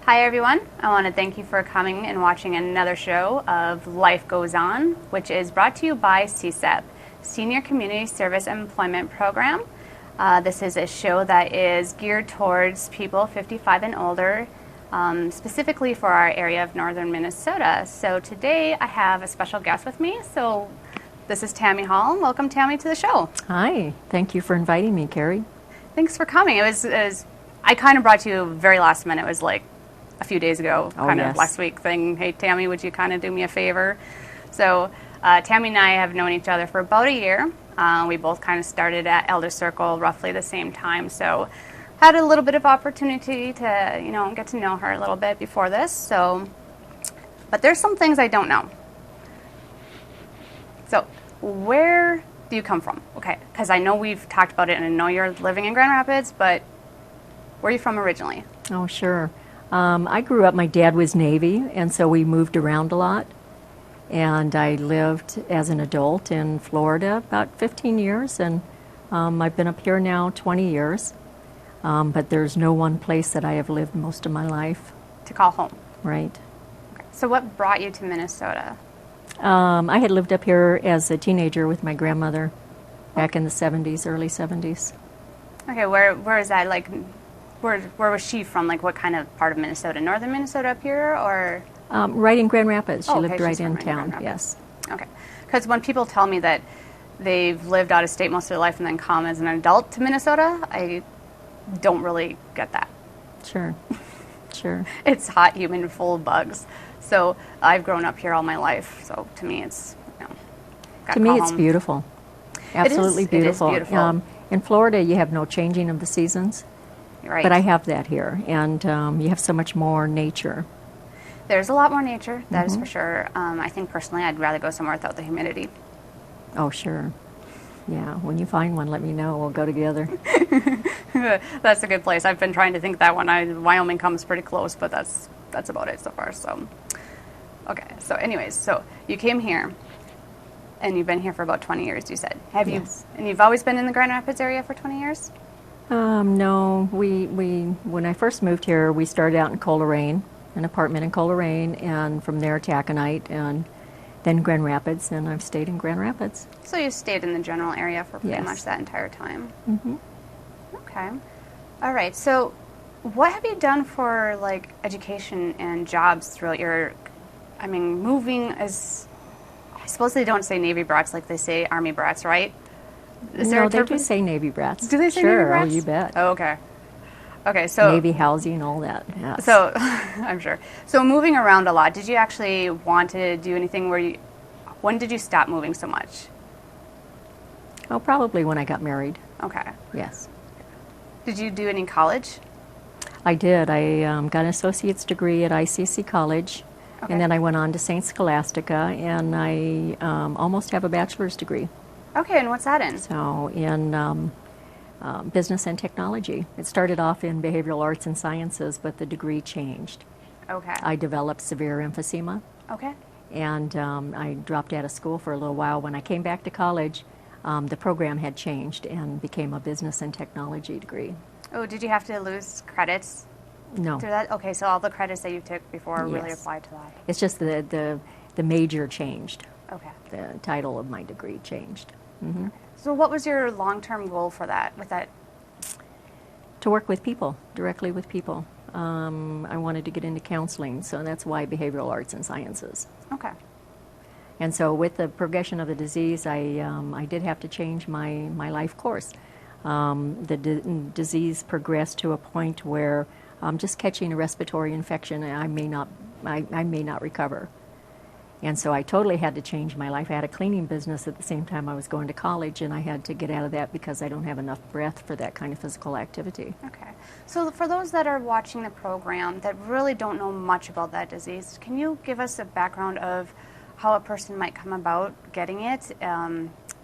Hi everyone, I want to thank you for coming and watching another show of Life Goes On, which is brought to you by CSEP, Senior Community Service Employment Program. This is a show that is geared towards people 55 and older, specifically for our area of northern Minnesota. So today I have a special guest with me. So this is Tammy Hall. Welcome, Tammy, to the show. Hi, thank you for inviting me, Carrie. Thanks for coming. I kind of brought you very last minute. It was like a few days ago, of last week thing. Hey, Tammy, would you kind of do me a favor? So Tammy and I have known each other for about a year. We both kind of started at Elder Circle roughly the same time. So had a little bit of opportunity to, get to know her a little bit before this. So, but there's some things I don't know. So where do you come from? Okay, because I know we've talked about it and I know you're living in Grand Rapids, but where are you from originally? Oh, sure. I grew up, my dad was Navy, and so we moved around a lot. And I lived as an adult in Florida about 15 years, and I've been up here now 20 years. But there's no one place that I have lived most of my life. To call home. Right. Okay. So what brought you to Minnesota? I had lived up here as a teenager with my grandmother back in the 70s, early 70s. Okay, where is that? Like, where was she from? Like, what kind of part of Minnesota? Northern Minnesota up here, or? Right in Grand Rapids. She lived right she's in from town, yes. Okay. Because when people tell me that they've lived out of state most of their life and then come as an adult to Minnesota, I don't really get that. Sure, sure. It's hot, humid, full of bugs. So I've grown up here all my life. So to me, it's, to me, it's beautiful. Absolutely beautiful. It is beautiful. In Florida, you have no changing of the seasons. Right. But I have that here, and you have so much more nature. There's a lot more nature, that is for sure. I think personally I'd rather go somewhere without the humidity. Oh, sure. Yeah, when you find one, let me know. We'll go together. That's a good place. I've been trying to think that one. Wyoming comes pretty close, but that's about it so far. So, okay. So anyways, so you came here, and you've been here for about 20 years, you said. Yes. And you've always been in the Grand Rapids area for 20 years? No. When I first moved here, we started out in Coleraine, an apartment in Coleraine, and from there Taconite, and then Grand Rapids, and I've stayed in Grand Rapids. So you stayed in the general area for pretty Yes. much that entire time? Mm-hmm. Okay. All right. So what have you done for, like, education and jobs throughout your, moving as, I suppose they don't say Navy brats like they say Army brats, right? They do say Navy brats. Do they say sure, Navy brats? Oh, you bet. Oh, okay. Okay, so Navy housing, all that. Yes. So I'm sure. So moving around a lot, did you actually want to do anything when did you stop moving so much? Oh, probably when I got married. Okay. Yes. Did you do any college? I did. I got an associate's degree at ICC College, Okay. and then I went on to St. Scholastica, and I almost have a bachelor's degree. Okay, and what's that in? So in business and technology. It started off in behavioral arts and sciences, but the degree changed. Okay. I developed severe emphysema, Okay. and I dropped out of school for a little while. When I came back to college, the program had changed and became a business and technology degree. Oh, did you have to lose credits No. through that? Okay, so all the credits that you took before really Yes. applied to that. It's just the major changed. Okay. The title of my degree changed. Hmm. So what was your long-term goal for that? With that? To work with people, directly with people. I wanted to get into counseling, so that's why behavioral arts and sciences. Okay. And so with the progression of the disease, I did have to change my life course. The disease progressed to a point where just catching a respiratory infection, I may not recover. And so I totally had to change my life. I had a cleaning business at the same time I was going to college, and I had to get out of that because I don't have enough breath for that kind of physical activity. Okay. So for those that are watching the program that really don't know much about that disease, can you give us a background of how a person might come about getting it?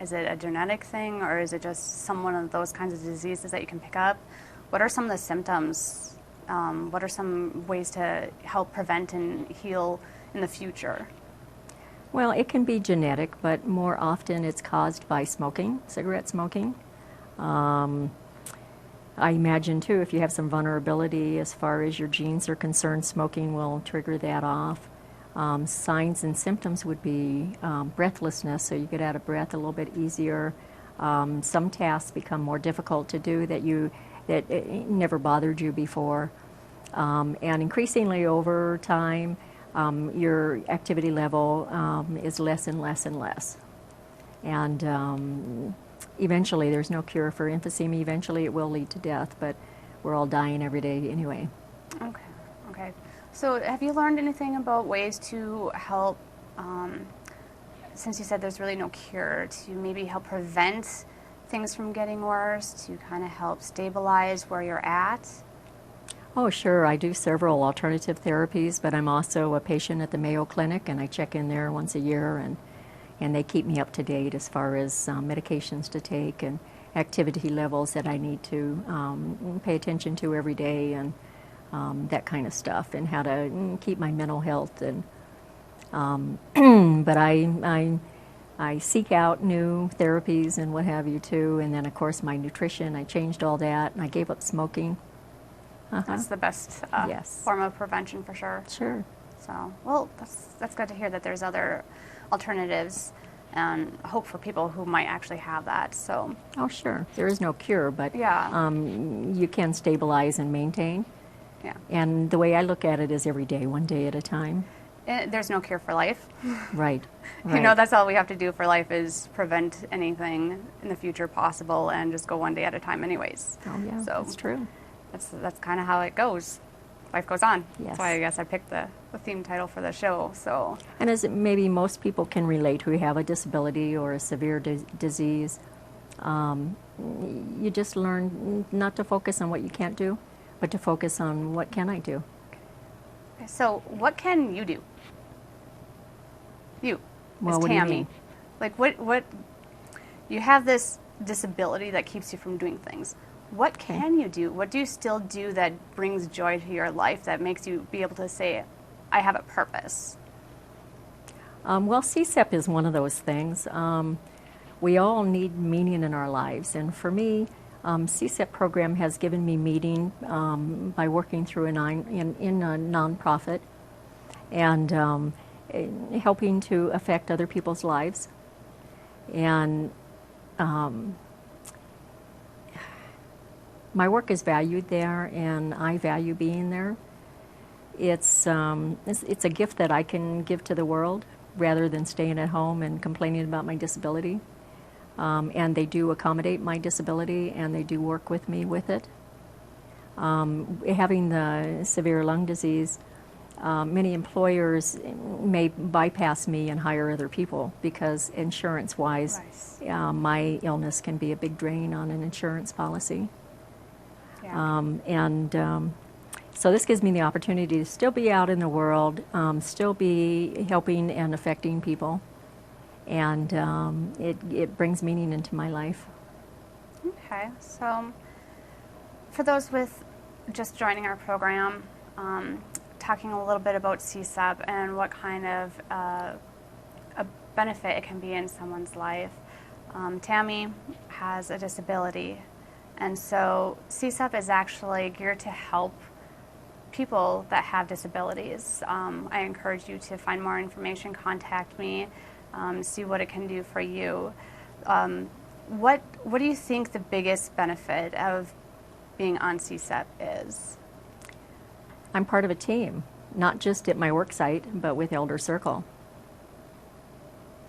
Is it a genetic thing, or is it just one of those kinds of diseases that you can pick up? What are some of the symptoms? What are some ways to help prevent and heal in the future? Well, it can be genetic, but more often it's caused by smoking, cigarette smoking. I imagine, too, if you have some vulnerability as far as your genes are concerned, smoking will trigger that off. Signs and symptoms would be breathlessness, so you get out of breath a little bit easier. Some tasks become more difficult to do that never bothered you before. And increasingly over time, your activity level is less and less and less. And eventually, there's no cure for emphysema. Eventually, it will lead to death, but we're all dying every day anyway. Okay. So have you learned anything about ways to help, since you said there's really no cure, to maybe help prevent things from getting worse, to kind of help stabilize where you're at? Oh, sure. I do several alternative therapies, but I'm also a patient at the Mayo Clinic, and I check in there once a year, and they keep me up to date as far as medications to take and activity levels that I need to pay attention to every day, and that kind of stuff, and how to keep my mental health. And but I seek out new therapies and what have you too. And then of course my nutrition, I changed all that, and I gave up smoking. That's the best yes. form of prevention for sure. Sure. So, well, that's good to hear that there's other alternatives and hope for people who might actually have that. So. Oh, sure. There is no cure, but yeah. You can stabilize and maintain. Yeah. And the way I look at it is every day, one day at a time. There's no cure for life. Right. You know, that's all we have to do for life is prevent anything in the future possible and just go one day at a time anyways. Oh, yeah, so that's true. That's kind of how it goes. Life goes on. Yes. That's why I guess I picked the theme title for the show. So. And as maybe most people can relate who have a disability or a severe disease, you just learn not to focus on what you can't do, but to focus on what can I do. Okay. So what can you do? You, well, as what Tammy. do you mean? Like what? You have this disability that keeps you from doing things. What can you do? What do you still do that brings joy to your life, that makes you be able to say, I have a purpose? Well, CSEP is one of those things. We all need meaning in our lives. And for me, CSEP program has given me meaning by working through in a nonprofit and helping to affect other people's lives. And my work is valued there, and I value being there. It's a gift that I can give to the world rather than staying at home and complaining about my disability. And they do accommodate my disability, and they do work with me with it. Having the severe lung disease, many employers may bypass me and hire other people because insurance-wise, my illness can be a big drain on an insurance policy. Yeah. So this gives me the opportunity to still be out in the world, still be helping and affecting people, and it brings meaning into my life. Okay, so for those with just joining our program, talking a little bit about CSEP and what kind of a benefit it can be in someone's life. Tammy has a disability, and so CSEP is actually geared to help people that have disabilities. I encourage you to find more information, contact me, see what it can do for you. What do you think the biggest benefit of being on CSEP is? I'm part of a team, not just at my work site, but with Elder Circle.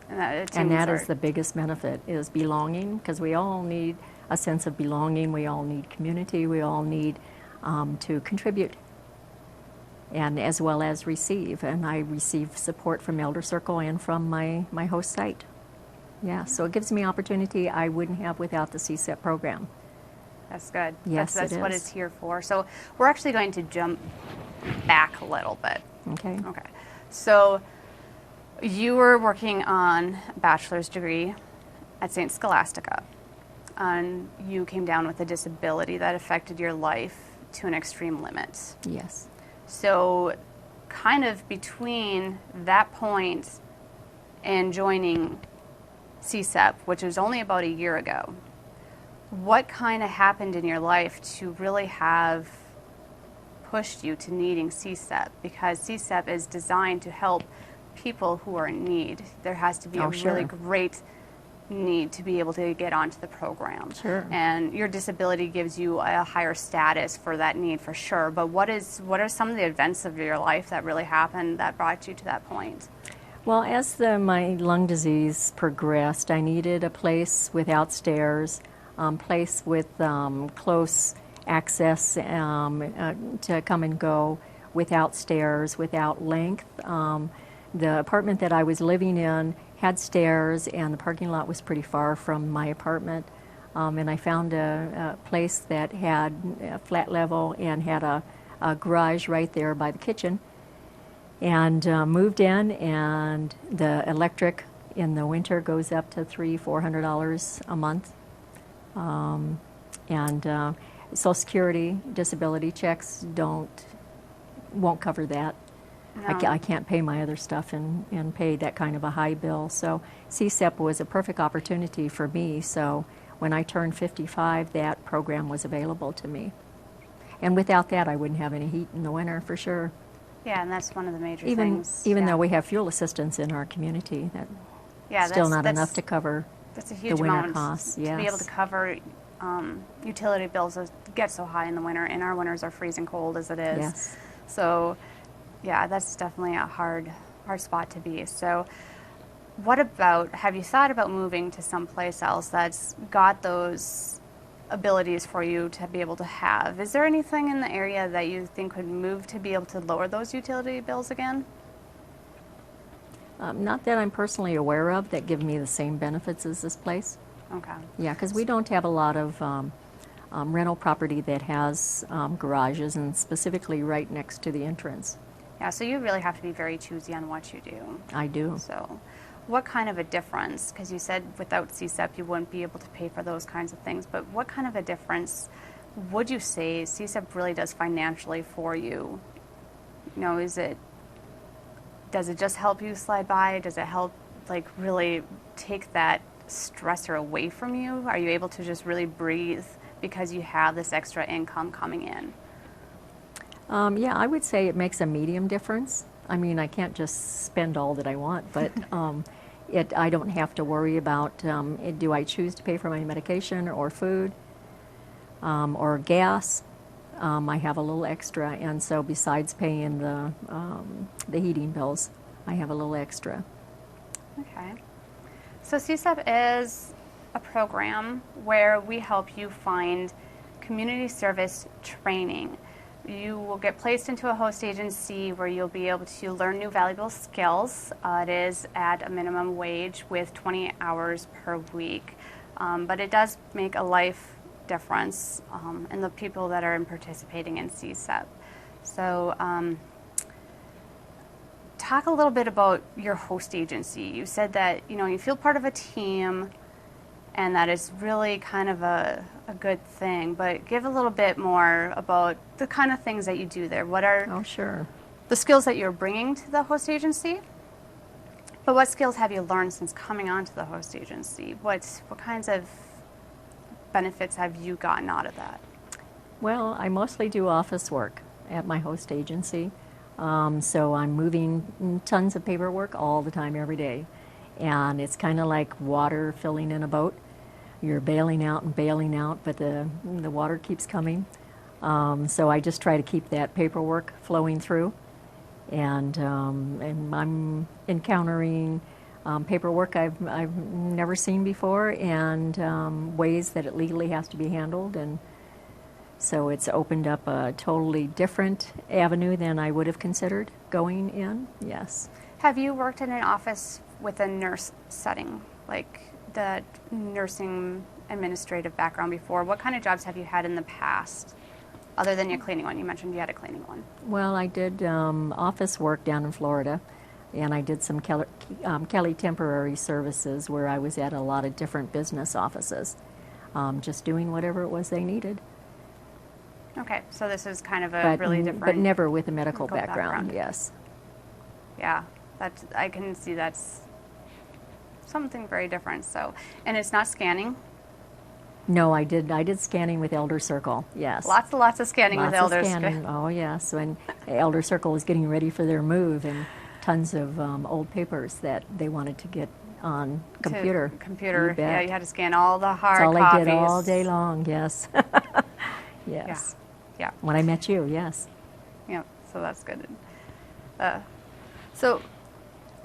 And that is the biggest benefit, is belonging, because we all need a sense of belonging. We all need community. We all need to contribute, and as well as receive. And I receive support from Elder Circle and from my host site. Yeah, so it gives me opportunity I wouldn't have without the CSEP program. That's good. Yes, that's it is. What it's here for. So we're actually going to jump back a little bit. Okay. Okay. So you were working on a bachelor's degree at St. Scholastica, and you came down with a disability that affected your life to an extreme limit. Yes. So kind of between that point and joining CSEP, which was only about a year ago, What kind of happened in your life to really have pushed you to needing CSEP? Because CSEP is designed to help people who are in need. There has to be a sure. really great need to be able to get onto the program. Sure. And your disability gives you a higher status for that need for sure. But what are some of the events of your life that really happened that brought you to that point? Well, as my lung disease progressed, I needed a place without stairs, place with close access to come and go, without stairs, without length. The apartment that I was living in had stairs, and the parking lot was pretty far from my apartment. And I found a place that had a flat level and had a garage right there by the kitchen. And moved in, and the electric in the winter goes up to $300-400 a month. And Social Security disability checks won't cover that. No. I can't pay my other stuff and pay that kind of a high bill. So CSEP was a perfect opportunity for me. So when I turned 55, that program was available to me. And without that, I wouldn't have any heat in the winter for sure. Yeah, and that's one of the major Even things. though we have fuel assistance in our community, that's still not enough to cover that's a huge the winter amount costs. Yes. to be able to cover utility bills that get so high in the winter, and our winters are freezing cold as it is. Yes. So, yeah, that's definitely a hard spot to be. So, have you thought about moving to someplace else that's got those abilities for you to be able to have? Is there anything in the area that you think would move to be able to lower those utility bills again? Not that I'm personally aware of that give me the same benefits as this place. Okay. Yeah, because we don't have a lot of rental property that has garages, and specifically right next to the entrance. Yeah, so you really have to be very choosy on what you do. I do. So, what kind of a difference, because you said without CSEP you wouldn't be able to pay for those kinds of things, but what kind of a difference would you say CSEP really does financially for you? You know, does it just help you slide by? Does it help really take that stressor away from you? Are you able to just really breathe because you have this extra income coming in? Yeah, I would say it makes a medium difference. I mean, I can't just spend all that I want, but I don't have to worry about do I choose to pay for my medication or food or gas. I have a little extra, and so besides paying the heating bills, I have a little extra. Okay. So CSEP is a program where we help you find community service training. You will get placed into a host agency where you'll be able to learn new valuable skills. It is at a minimum wage with 20 hours per week. But it does make a life difference in the people that are participating in CSEP. So talk a little bit about your host agency. You said that you feel part of a team, and that is really kind of a good thing, but give a little bit more about the kind of things that you do there. What are sure. the skills that you're bringing to the host agency? But what skills have you learned since coming onto the host agency? What kinds of benefits have you gotten out of that? Well, I mostly do office work at my host agency, so I'm moving tons of paperwork all the time, every day. And it's kind of like water filling in a boat. You're bailing out, but the water keeps coming. So I just try to keep that paperwork flowing through. And I'm encountering paperwork I've never seen before, and ways that it legally has to be handled. And so it's opened up a totally different avenue than I would have considered going in. Yes. Have you worked in an office with a nurse setting, like the nursing administrative background before? What kind of jobs have you had in the past, other than your cleaning one? You mentioned you had a cleaning one. Well, I did office work down in Florida, and I did some Kelly temporary services where I was at a lot of different business offices, just doing whatever it was they needed. Okay, so this is kind of a really different... But never with a medical background, yes. Yeah, I can see that's something very different. So, and it's not scanning? No, I did scanning with Elder Circle, yes. Lots of scanning with Lots of elders. scanning. Oh, yes. When Elder Circle was getting ready for their move, and tons of old papers that they wanted to get on computer. Computer. You bet. Yeah, you had to scan all the hard That's all copies. I did all day long, yes. Yes. Yeah. When I met you, yes. Yeah. So that's good. So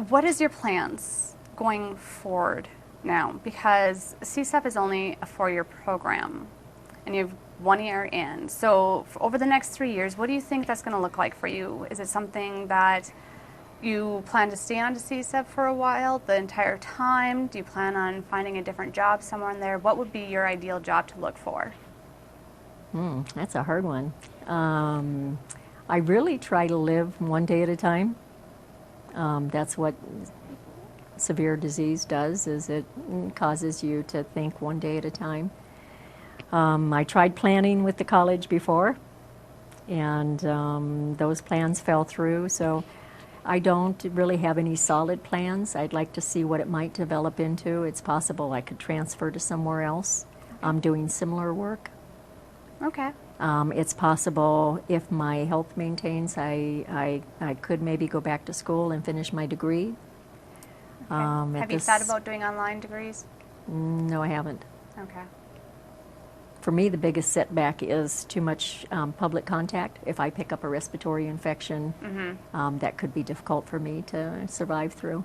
what is your plans going forward now? Because CSEP is only a 4-year program, and you have 1 year in. So over the next 3 years, what do you think that's going to look like for you? Is it something that you plan to stay on to CSEP for a while, the entire time? Do you plan on finding a different job somewhere in there? What would be your ideal job to look for? That's a hard one. I really try to live one day at a time. That's what severe disease does, is it causes you to think one day at a time. I tried planning with the college before, and those plans fell through, so I don't really have any solid plans. I'd like to see what it might develop into. It's possible I could transfer to somewhere else doing similar work. Okay. It's possible if my health maintains, I could maybe go back to school and finish my degree. Have you thought about doing online degrees? No, I haven't. Okay. For me, the biggest setback is too much public contact. If I pick up a respiratory infection, that could be difficult for me to survive through.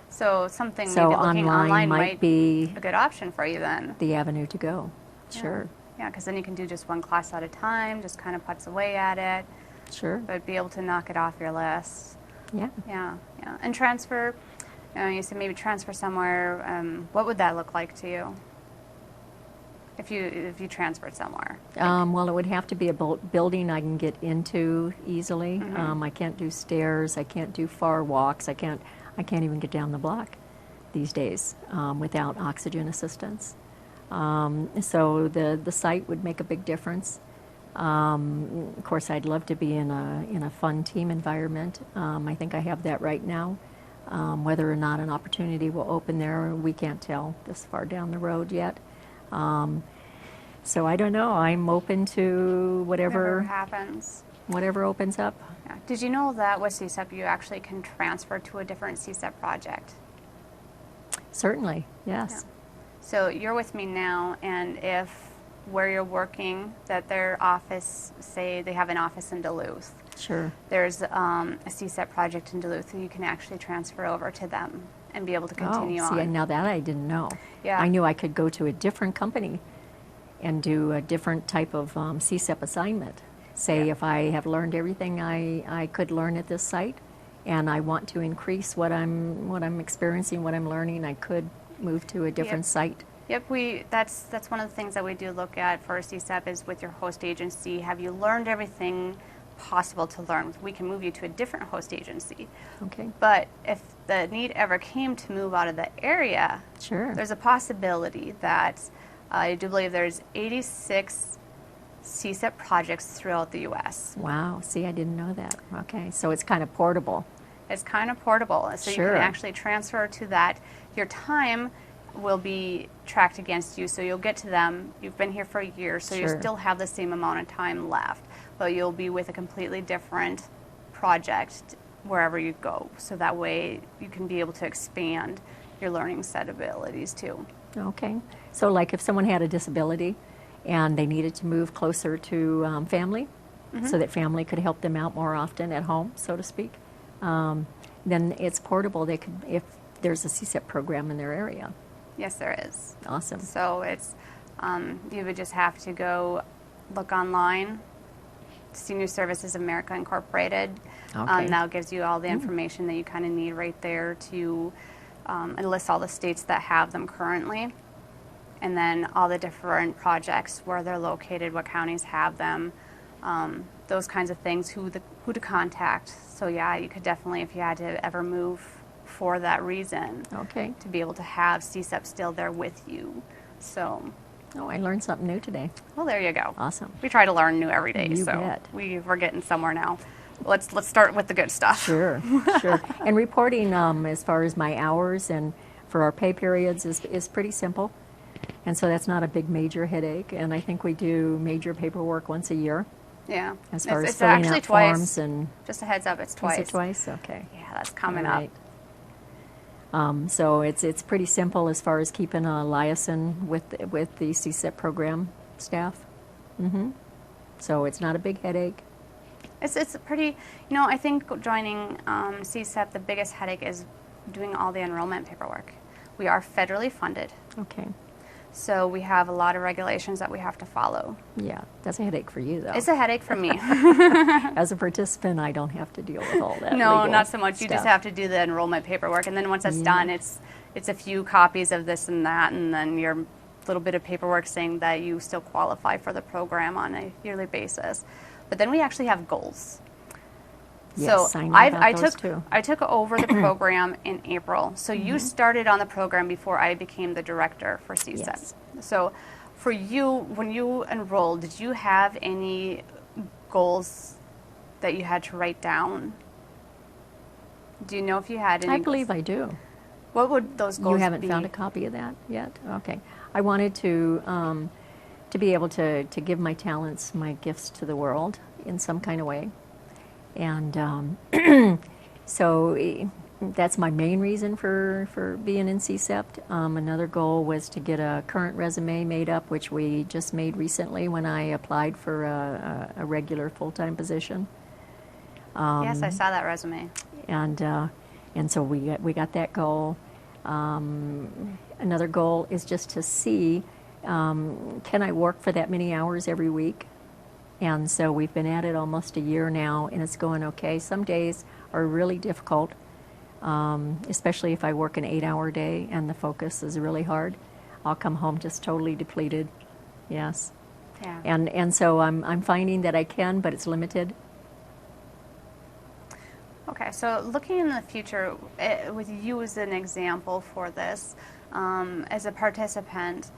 So something So maybe looking online might be a good option for you then. the avenue to go. Sure. Yeah, because then you can do just one class at a time, just kind of putz away at it, Sure. but be able to knock it off your list. Yeah. Yeah. And transfer, you said maybe transfer somewhere. What would that look like to you if you transferred somewhere? Well, it would have to be a building I can get into easily. I can't do stairs. I can't do far walks. I can't even get down the block these days without oxygen assistance. So the site would make a big difference. Of course, I'd love to be in a fun team environment. I think I have that right now. Whether or not an opportunity will open there, we can't tell this far down the road yet. So I don't know. I'm open to whatever happens. Whatever opens up. Yeah. Did you know that with CSEP you actually can transfer to a different CSEP project? Certainly, yes. Yeah. So you're with me now, and if where you're working, that their office, say they have an office in Duluth, Sure. there's a CSEP project in Duluth, so you can actually transfer over to them and be able to continue see, on. now that I didn't know. Yeah. I knew I could go to a different company and do a different type of CSEP assignment. Say if I have learned everything I could learn at this site, and I want to increase what I'm experiencing, what I'm learning, I could move to a different site. Yep, that's one of the things that we do look at for CSEP is with your host agency. Have you learned everything possible to learn? We can move you to a different host agency. Okay. But if the need ever came to move out of the area, Sure. there's a possibility that I do believe there's 86 CSEP projects throughout the U.S. Wow. See, I didn't know that. Okay. So it's kind of portable. It's kind of portable, so Sure. you can actually transfer to that. Your time will be tracked against you, so you'll get to them. You've been here for a year, so you Sure. still have the same amount of time left, but you'll be with a completely different project wherever you go, so that way you can be able to expand your learning set abilities too. Okay. So like if someone had a disability and they needed to move closer to family, so that family could help them out more often at home, so to speak, then it's portable. They could, if there's a CSEP program in their area. Yes, there is. Awesome. So it's you would just have to go look online, Senior Services America Incorporated. Okay. That gives you all the information that you kind of need right there to it lists all the states that have them currently, and then all the different projects, where they're located, what counties have them, those kinds of things, who to contact. So yeah, you could definitely, if you had to ever move for that reason, Okay. to be able to have CSEP still there with you. So, Oh, I learned something new today. well, there you go. Awesome. We try to learn new every day, You so bet. we're getting somewhere now. Let's start with the good stuff. Sure, sure. And reporting as far as my hours and for our pay periods is pretty simple. And so that's not a big major headache. And I think we do major paperwork once a year. Yeah. As far as it's filling actually out twice. forms and... Just a heads up, it's twice. Is it twice? Okay. Yeah, that's coming All right. So it's pretty simple as far as keeping a liaison with the CSEP program staff. So it's not a big headache. It's pretty, I think joining CSEP, the biggest headache is doing all the enrollment paperwork. We are federally funded. Okay. So we have a lot of regulations that we have to follow. Yeah, that's a headache for you, though. It's a headache for me. As a participant, I don't have to deal with all that. No, legal not so much. You stuff. just have to do the enrollment paperwork, and then once that's done, it's a few copies of this and that, and then your little bit of paperwork saying that you still qualify for the program on a yearly basis. But then we actually have goals. Yes, so I know about those too. I took over the program in April. So you started on the program before I became the director for CSEP. Yes. So for you, when you enrolled, did you have any goals that you had to write down? Do you know if you had any? I believe I do. What would those goals be? You haven't found a copy of that yet? Okay. I wanted to be able to give my talents, my gifts to the world in some kind of way. And so that's my main reason for being in CSEP. Another goal was to get a current resume made up, which we just made recently when I applied for a regular full-time position. Yes, I saw that resume. And so we got that goal. Another goal is just to see, can I work for that many hours every week? And so we've been at it almost a year now, and it's going okay. Some days are really difficult, especially if I work an 8-hour day and the focus is really hard. I'll come home just totally depleted. Yes. Yeah. And so I'm finding that I can, but it's limited. Okay, so looking in the future, with you as an example for this, as a participant,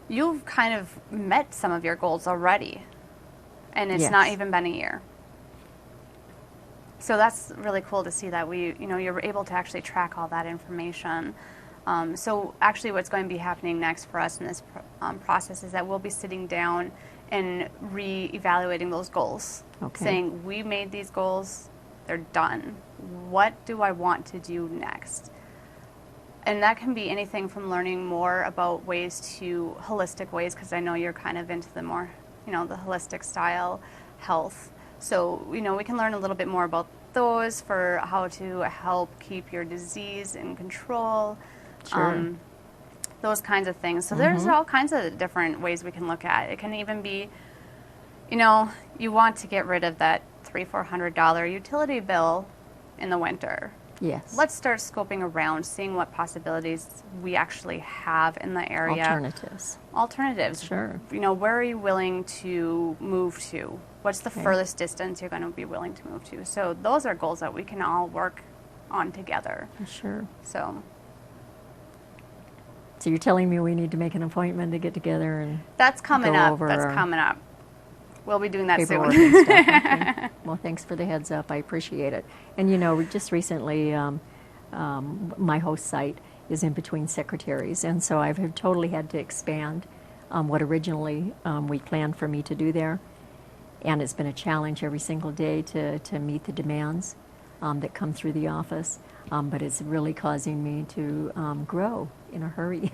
you've kind of met some of your goals already, and it's not even been a year. So that's really cool to see that you're able to actually track all that information. So actually what's going to be happening next for us in this process is that we'll be sitting down and re-evaluating those goals, saying we made these goals, they're done. What do I want to do next? And that can be anything from learning more about holistic ways, because I know you're kind of into the more, the holistic style health. So, we can learn a little bit more about those for how to help keep your disease in control. Sure. Those kinds of things. So there's all kinds of different ways we can look at it. It can even be, you want to get rid of that $300-400 utility bill in the winter. Yes. Let's start scoping around, seeing what possibilities we actually have in the area. Alternatives. Sure. Where are you willing to move to? What's the furthest distance you're going to be willing to move to? So those are goals that we can all work on together. Sure. So you're telling me we need to make an appointment to get together and that's coming go up. over That's coming up. We'll be doing that paperwork soon. and stuff. Okay. Well, thanks for the heads up. I appreciate it. And just recently, my host site is in between secretaries, and so I've totally had to expand what originally we planned for me to do there. And it's been a challenge every single day to meet the demands that come through the office. But it's really causing me to grow in a hurry.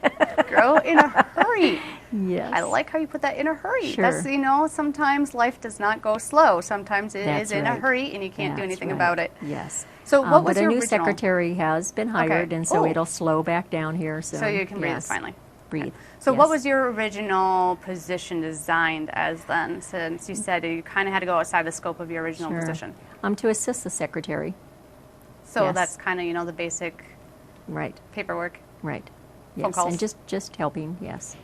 Grow in a hurry. Yes. I like how you put that, in a hurry. Sure. That's, sometimes life does not go slow. Sometimes it is in a hurry and you can't do anything about it. Yes. So what was but your a new original? secretary has been hired, and so it'll slow back down here soon. So you can breathe finally. Breathe. So what was your original position designed as then, since you said you kind of had to go outside the scope of your original position? To assist the secretary. So that's kind of, the basic paperwork. Right. Phone Yes, calls. and just helping, yes.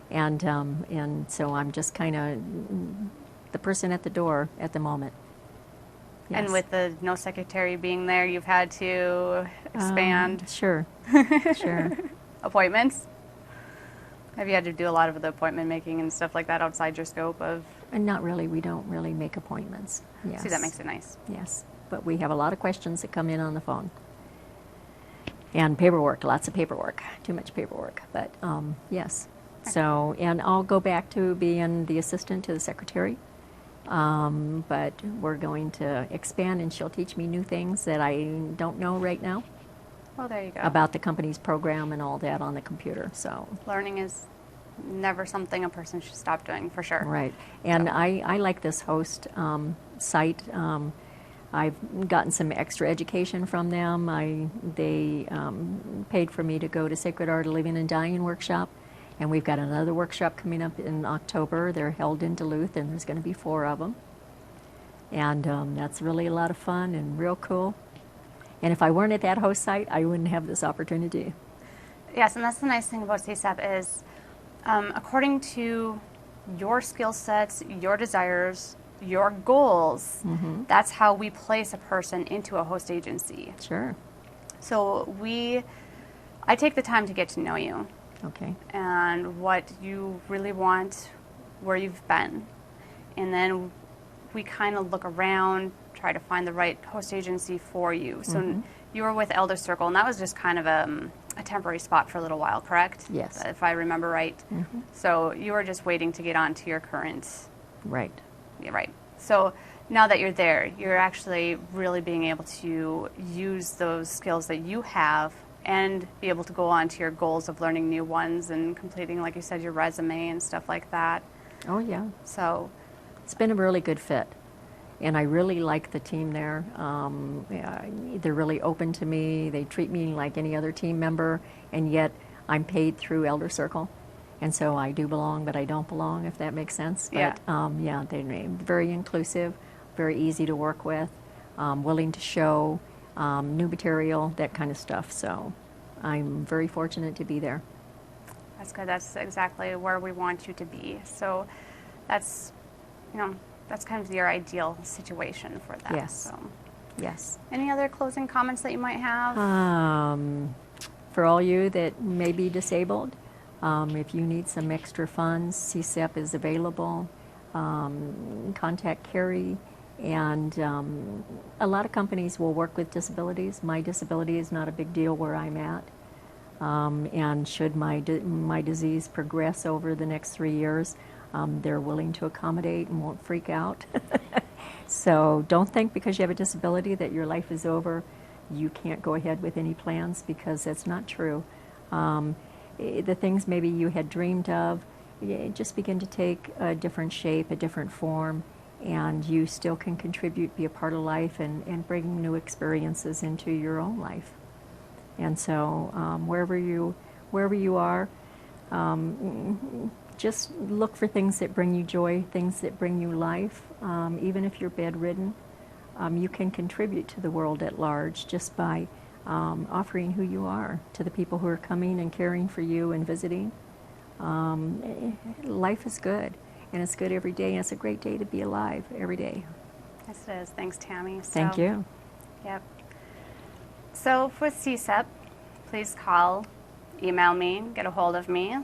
And so I'm just kind of the person at the door at the moment. Yes. And with the no secretary being there, you've had to expand Sure. appointments? Have you had to do a lot of the appointment making and stuff like that outside your scope of? And not really. We don't really make appointments. Yes. See, that makes it nice. Yes. But we have a lot of questions that come in on the phone. And paperwork, lots of paperwork, too much paperwork. But yes. So, and I'll go back to being the assistant to the secretary. But we're going to expand, and she'll teach me new things that I don't know right now Well, there you go. about the company's program and all that on the computer. So, Learning is never something a person should stop doing, for sure. right. And So. I like this host site. I've gotten some extra education from them. They paid for me to go to Sacred Art of Living and Dying workshop. And we've got another workshop coming up in October. They're held in Duluth, and there's going to be 4 of them. And that's really a lot of fun and real cool. And if I weren't at that host site, I wouldn't have this opportunity. Yes, and that's the nice thing about CSEP is, according to your skill sets, your desires, your goals, that's how we place a person into a host agency. Sure. So I take the time to get to know you Okay. and what you really want, where you've been. And then we kind of look around, try to find the right host agency for you. So you were with Elder Circle, and that was just kind of a temporary spot for a little while, correct? Yes. If I remember right. So you were just waiting to get on to your current. Right. Yeah, right. So now that you're there, you're actually really being able to use those skills that you have and be able to go on to your goals of learning new ones and completing, like you said, your resume and stuff like that. Oh, yeah. So It's been a really good fit. And I really like the team there. They're really open to me. They treat me like any other team member, and yet I'm paid through Elder Circle. And so I do belong, but I don't belong, if that makes sense. But Yeah. they're very inclusive, very easy to work with, willing to show new material, that kind of stuff. So I'm very fortunate to be there. that's good. That's exactly where we want you to be. So that's, that's kind of your ideal situation for that. Yes. So. Yes. Any other closing comments that you might have? For all you that may be disabled, if you need some extra funds, CSEP is available. Contact Carrie. And a lot of companies will work with disabilities. My disability is not a big deal where I'm at. And should my disease progress over the next 3 years, they're willing to accommodate and won't freak out. So don't think because you have a disability that your life is over. You can't go ahead with any plans, because that's not true. The things maybe you had dreamed of just begin to take a different shape, a different form, and you still can contribute, be a part of life, and bring new experiences into your own life. And so wherever you are, just look for things that bring you joy, things that bring you life. Even if you're bedridden, you can contribute to the world at large just by offering who you are to the people who are coming and caring for you and visiting. Life is good, and it's good every day, and it's a great day to be alive every day. Yes, it is. Thanks, Tammy. Thank you. Yep. So with CSEP, please call, email me, get a hold of me.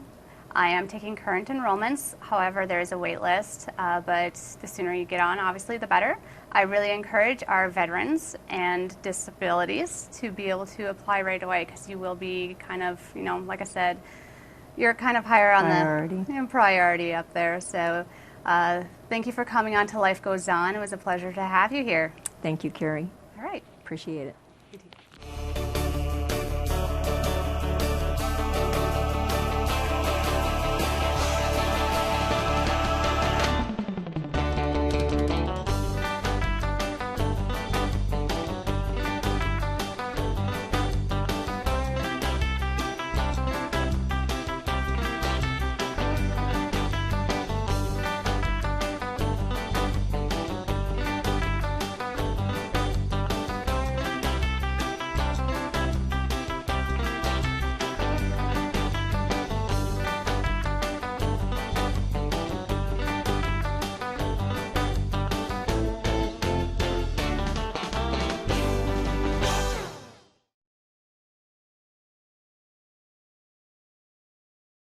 I am taking current enrollments. However, there is a wait list, but the sooner you get on, obviously, the better. I really encourage our veterans and disabilities to be able to apply right away, because you will be kind of, like I said, you're kind of higher on the priority up there. So thank you for coming on to Life Goes On. It was a pleasure to have you here. Thank you, Carrie. All right. Appreciate it.